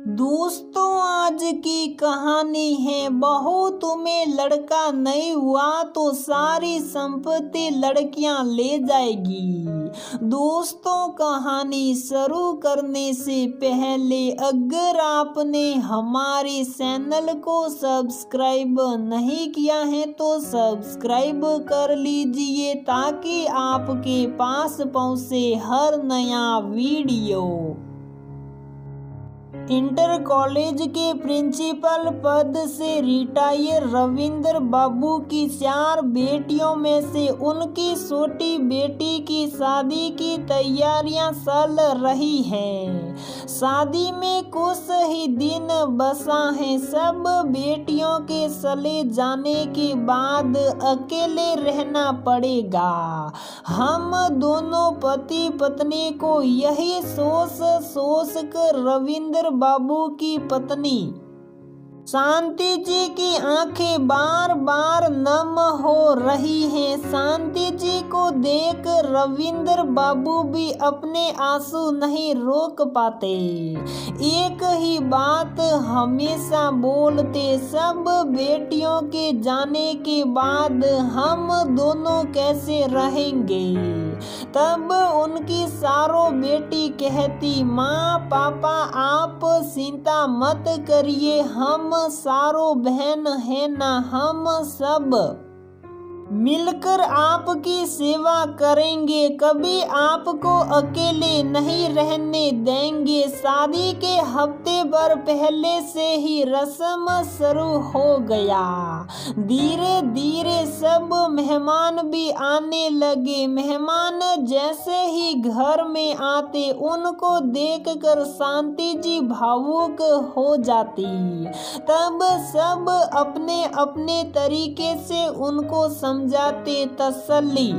दोस्तों, आज की कहानी है बहू तुम्हें लड़का नहीं हुआ तो सारी संपत्ति लड़कियां ले जाएगी। दोस्तों, कहानी शुरू करने से पहले अगर आपने हमारे चैनल को सब्सक्राइब नहीं किया है तो सब्सक्राइब कर लीजिए ताकि आपके पास पहुंचे हर नया वीडियो। इंटर कॉलेज के प्रिंसिपल पद से रिटायर रविंद्र बाबू की 4 बेटियों में से उनकी छोटी बेटी की शादी की तैयारियां चल रही हैं। शादी में कुछ ही दिन बचा हैं। सब बेटियों के चले जाने के बाद अकेले रहना पड़ेगा। हम दोनों पति पत्नी को यही सोच कर रविंद्र बाबू की पत्नी शांति जी की आंखें बार बार नम हो रही हैं। शांति जी को देख रविंद्र बाबू भी अपने आंसू नहीं रोक पाते। एक ही बात हमेशा बोलते, सब बेटियों के जाने के बाद हम दोनों कैसे रहेंगे। तब उनकी सारों बेटी कहती, माँ पापा आप चिंता मत करिए, हम सारों बहन है ना, हम सब मिलकर आपकी सेवा करेंगे, कभी आपको अकेले नहीं रहने देंगे। शादी के हफ्ते भर पहले से ही रस्म शुरू हो गया। धीरे धीरे सब मेहमान भी आने लगे। मेहमान जैसे ही घर में आते उनको देखकर शांति जी भावुक हो जाती। तब सब अपने अपने तरीके से उनको समझाते, तसल्ली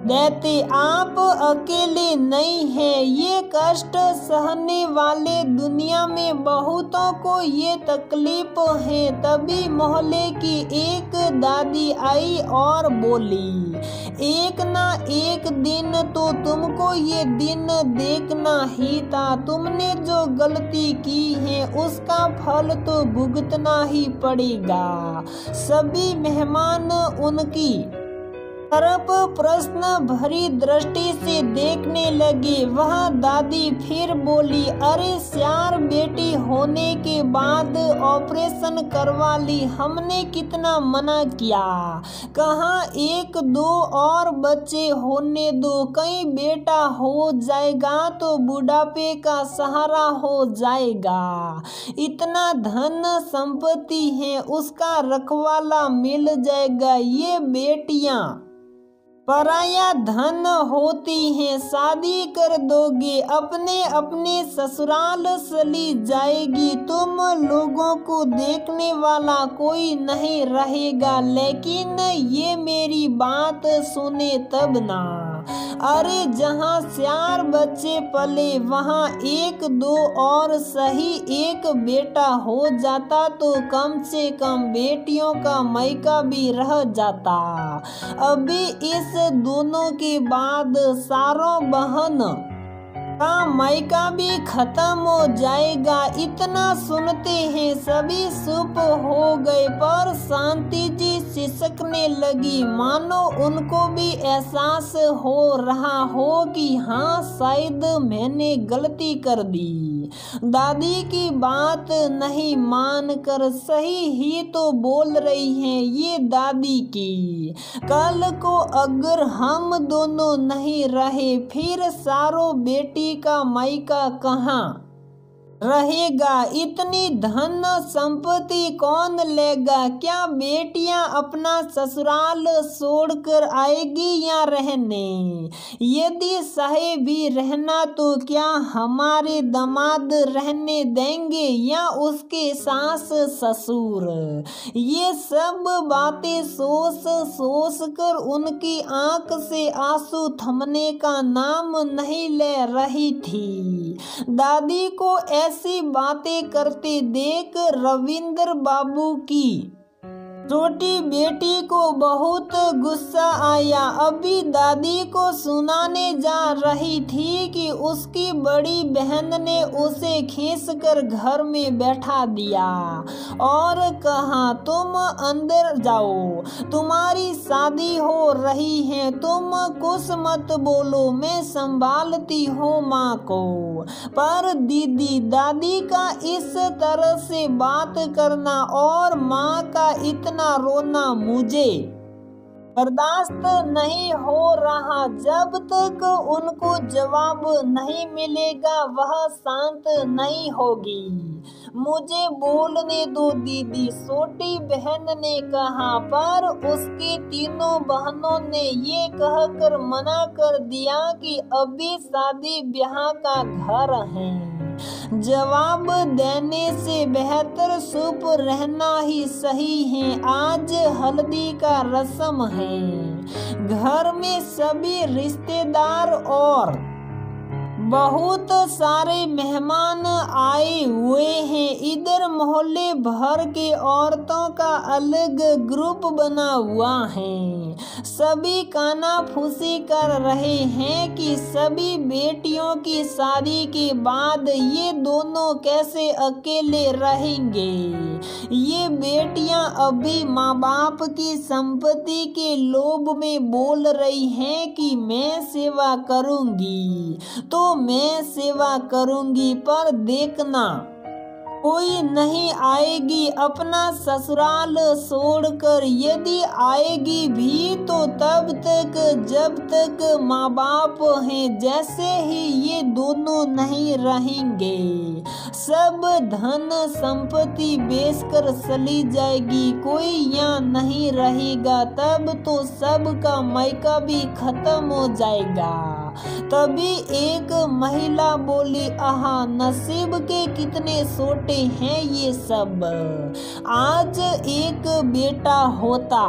देते, आप अकेले नहीं हैं। ये कष्ट सहने वाले दुनिया में बहुतों को ये तकलीफ है। तभी मोहल्ले की एक दादी आई और बोली, एक ना एक दिन तो तुमको ये दिन देखना ही था। तुमने जो गलती की है उसका फल तो भुगतना ही पड़ेगा। सभी मेहमान उनकी तरफ प्रश्न भरी दृष्टि से देखने लगे। वह दादी फिर बोली, अरे 4 बेटी होने के बाद ऑपरेशन करवा ली, हमने कितना मना किया, कहाँ 1-2 और बच्चे होने दो, कहीं बेटा हो जाएगा तो बुढ़ापे का सहारा हो जाएगा। इतना धन संपत्ति है, उसका रखवाला मिल जाएगा। ये बेटियां पराया धन होती हैं, शादी कर दोगे अपने अपने ससुराल चली जाएगी, तुम लोगों को देखने वाला कोई नहीं रहेगा। लेकिन ये मेरी बात सुने तब ना। अरे जहाँ 4 बच्चे पले वहाँ 1-2 और सही एक बेटा हो जाता तो कम से कम बेटियों का मायका भी रह जाता। अभी इस दोनों के बाद सारों बहन का मायका भी खत्म हो जाएगा। इतना सुनते हैं सभी चुप हो गए, पर शांति जी सिसकने लगी, मानो उनको भी एहसास हो रहा हो कि हाँ शायद मैंने गलती कर दी। दादी की बात नहीं मानकर सही ही तो बोल रही हैं ये दादी की। कल को अगर हम दोनों नहीं रहे फिर सारों बेटी का मायका कहाँ रहेगा। इतनी धन संपत्ति कौन लेगा। क्या बेटियां अपना ससुराल छोड़कर आएगी या रहने। यदि सहे भी रहना तो क्या हमारे दामाद रहने देंगे या उसके सास ससुर। ये सब बातें सोच कर उनकी आंख से आंसू थमने का नाम नहीं ले रही थी। दादी को ऐसी बातें करते देख रविंद्र बाबू की छोटी बेटी को बहुत गुस्सा आया। अभी दादी को सुनाने जा रही थी कि उसकी बड़ी बहन ने उसे खींचकर घर में बैठा दिया और कहा, तुम अंदर जाओ, तुम्हारी शादी हो रही है, तुम कुछ मत बोलो, मैं संभालती हूँ माँ को। पर दीदी दादी का इस तरह से बात करना और माँ का इतना रोना मुझे बर्दाश्त नहीं हो रहा। जब तक उनको जवाब नहीं मिलेगा वह शांत नहीं होगी। मुझे बोलने दो दीदी, छोटी बहन ने कहा। पर उसकी तीनों बहनों ने ये कहकर मना कर दिया कि अभी शादी ब्याह का घर है, जवाब देने से बेहतर चुप रहना ही सही है। आज हल्दी का रस्म है, घर में सभी रिश्तेदार और बहुत सारे मेहमान आए हुए हैं। इधर मोहल्ले भर के औरतों का अलग ग्रुप बना हुआ है। सभी कानाफूसी कर रहे हैं कि सभी बेटियों की शादी के बाद ये दोनों कैसे अकेले रहेंगे। ये बेटियां अभी माँ बाप की संपत्ति के लोभ में बोल रही हैं कि मैं सेवा करूंगी तो मैं सेवा करूंगी, पर देखना कोई नहीं आएगी अपना ससुराल छोड़कर। यदि आएगी भी तो तब तक जब तक माँ बाप हैं। जैसे ही ये दोनों नहीं रहेंगे सब धन संपत्ति बेचकर चली जाएगी, कोई यहाँ नहीं रहेगा। तब तो सबका मायका भी खत्म हो जाएगा। तभी एक महिला बोली, आहा नसीब के कितने छोटे हैं ये सब। आज एक बेटा होता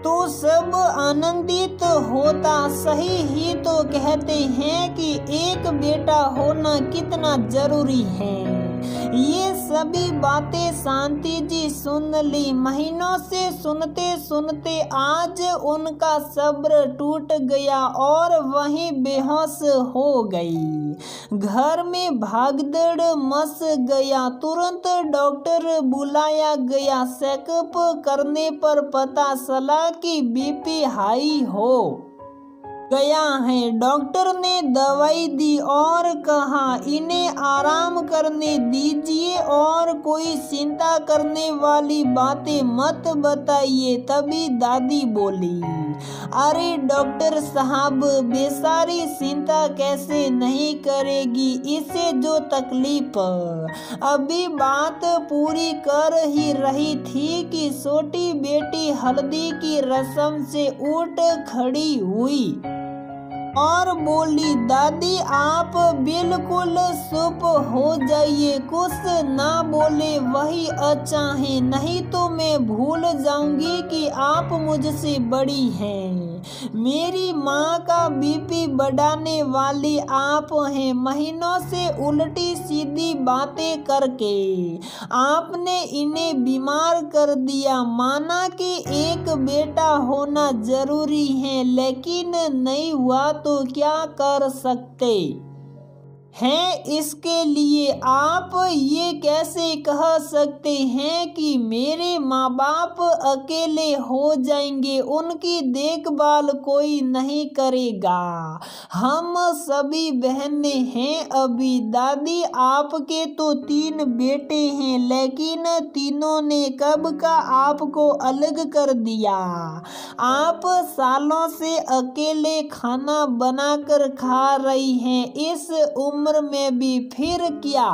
तो सब आनंदित होता। सही ही तो कहते हैं कि एक बेटा होना कितना जरूरी है। ये सभी बातें शांति जी सुन ली। महीनों से सुनते सुनते आज उनका सब्र टूट गया और वहीं बेहोश हो गई। घर में भागदड़ मच गया। तुरंत डॉक्टर बुलाया गया। चेकअप करने पर पता चला कि बीपी हाई हो गया है। डॉक्टर ने दवाई दी और कहा इन्हें आराम करने दीजिए और कोई चिंता करने वाली बातें मत बताइए। तभी दादी बोली, अरे डॉक्टर साहब बेचारी चिंता कैसे नहीं करेगी, इसे जो तकलीफ। अभी बात पूरी कर ही रही थी कि छोटी बेटी हल्दी की रस्म से उठ खड़ी हुई और बोली, दादी आप बिल्कुल चुप हो जाइए, कुछ ना बोले वही अच्छा है, नहीं तो मैं भूल जाऊंगी कि आप मुझसे बड़ी हैं। मेरी माँ का बीपी बढ़ाने वाली आप हैं। महीनों से उल्टी सीधी बातें करके आपने इन्हें बीमार कर दिया। माना कि एक बेटा होना जरूरी है, लेकिन नहीं हुआ तो क्या कर सकते हैं। इसके लिए आप ये कैसे कह सकते हैं कि मेरे माँ बाप अकेले हो जाएंगे, उनकी देखभाल कोई नहीं करेगा। हम सभी बहनें हैं। अभी दादी आपके तो 3 बेटे हैं, लेकिन तीनों ने कब का आपको अलग कर दिया। आप सालों से अकेले खाना बनाकर खा रही हैं। इस उम्र में भी फिर क्या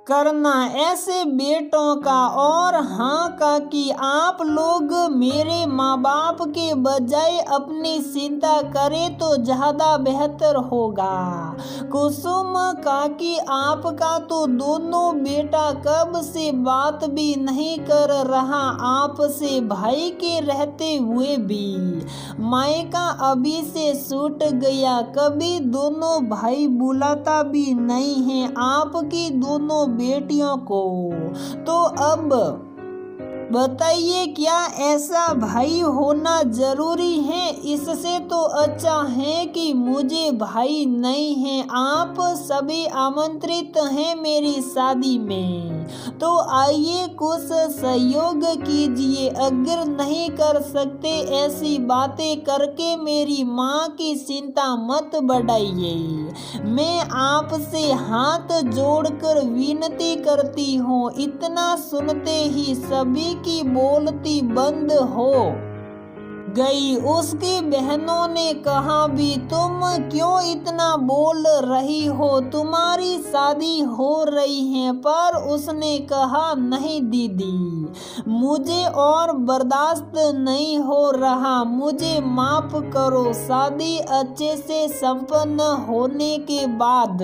करना ऐसे बेटों का। और हाँ काकी, आप लोग मेरे माँ बाप के बजाय अपनी चिंता करें तो ज्यादा बेहतर होगा। कुसुम काकी, आपका तो दोनों बेटा कब से बात भी नहीं कर रहा आपसे, भाई के रहते हुए भी। मायका अभी से छूट गया, कभी दोनों भाई बुलाता भी नहीं है आपकी दोनों बेटियों को। तो अब बताइए, क्या ऐसा भाई होना जरूरी है? इससे तो अच्छा है कि मुझे भाई नहीं है। आप सभी आमंत्रित हैं मेरी शादी में, तो आइए कुछ सहयोग कीजिए। अगर नहीं कर सकते ऐसी बातें करके मेरी माँ की चिंता मत बढ़ाइए। मैं आपसे हाथ जोड़कर विनती करती हूँ। इतना सुनते ही सभी की बोलती बंद हो गई। उसकी बहनों ने कहा, भी तुम क्यों इतना बोल रही हो? तुम्हारी शादी हो रही है। पर उसने कहा, नहीं दीदी, मुझे और बर्दाश्त नहीं हो रहा, मुझे माफ करो। शादी अच्छे से संपन्न होने के बाद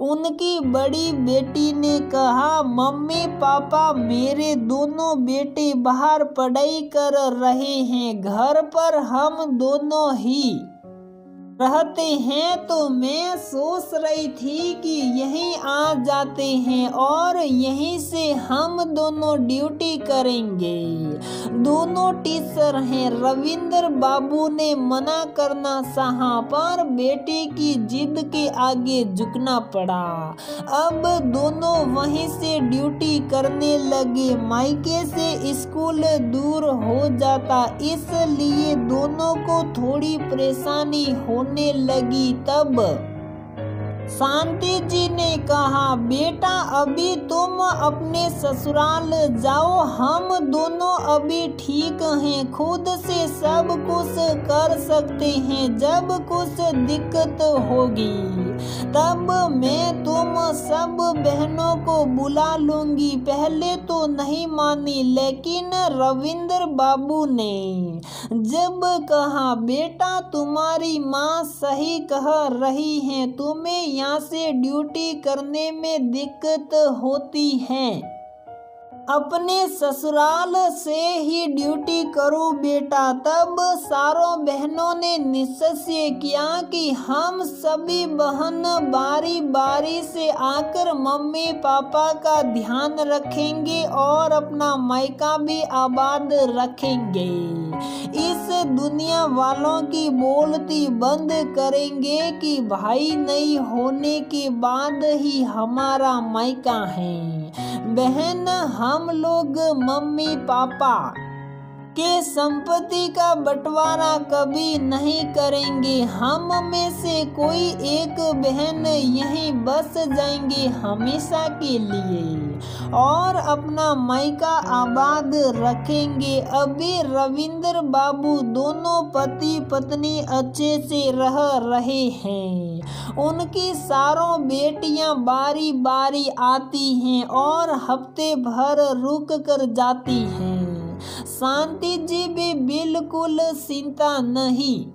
उनकी बड़ी बेटी ने कहा, मम्मी पापा, मेरे दोनों बेटे बाहर पढ़ाई कर रहे हैं, घर पर हम दोनों ही रहते हैं, तो मैं सोच रही थी कि यहीं आ जाते हैं और यहीं से हम दोनों ड्यूटी करेंगे। दोनों टीचर हैं। रविंद्र बाबू ने मना करना चाहा, पर बेटी की जिद के आगे झुकना पड़ा। अब दोनों वहीं से ड्यूटी करने लगे। मायके से स्कूल दूर हो जाता, इसलिए दोनों को थोड़ी परेशानी होने लगी। तब शांति जी ने कहा, बेटा अभी तुम अपने ससुराल जाओ, हम दोनों अभी ठीक हैं, खुद से सब कुछ कर सकते हैं। जब कुछ दिक्कत होगी तब मैं तुम सब बहनों को बुला लूंगी। पहले तो नहीं मानी, लेकिन रविंद्र बाबू ने जब कहा, बेटा तुम्हारी माँ सही कह रही है, तुम्हें यहाँ से ड्यूटी करने में दिक्कत होती है, अपने ससुराल से ही ड्यूटी करो बेटा। तब सारों बहनों ने निश्चय किया कि हम सभी बहन बारी बारी से आकर मम्मी पापा का ध्यान रखेंगे और अपना मायका भी आबाद रखेंगे। इस दुनिया वालों की बोलती बंद करेंगे कि भाई नहीं होने के बाद ही हमारा मायका है। बहन, हम लोग मम्मी पापा के संपत्ति का बंटवारा कभी नहीं करेंगे। हम में से कोई एक बहन यहीं बस जाएंगे हमेशा के लिए और अपना मायका आबाद रखेंगे। अभी रविंद्र बाबू दोनों पति पत्नी अच्छे से रह रहे हैं। उनकी सारों बेटियां बारी बारी आती हैं और हफ्ते भर रुक कर जाती हैं। शांति जी भी बिल्कुल चिंता नहीं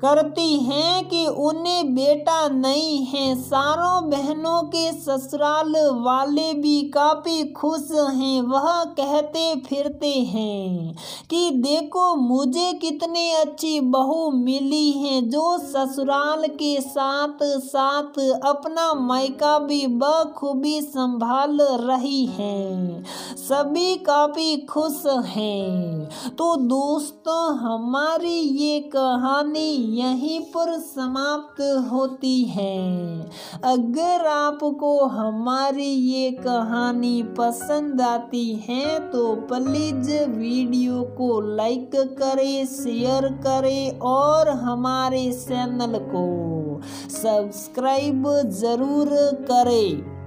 करती हैं कि उन्हें बेटा नहीं है। सारों बहनों के ससुराल वाले भी काफी खुश हैं। वह कहते फिरते हैं कि देखो मुझे कितनी अच्छी बहू मिली है, जो ससुराल के साथ साथ अपना मायका भी बखूबी संभाल रही है। सभी काफी खुश हैं। तो दोस्तों, हमारी ये कहानी यहीं पर समाप्त होती है। अगर आपको हमारी ये कहानी पसंद आती है तो प्लीज वीडियो को लाइक करें, शेयर करें और हमारे चैनल को सब्सक्राइब जरूर करें।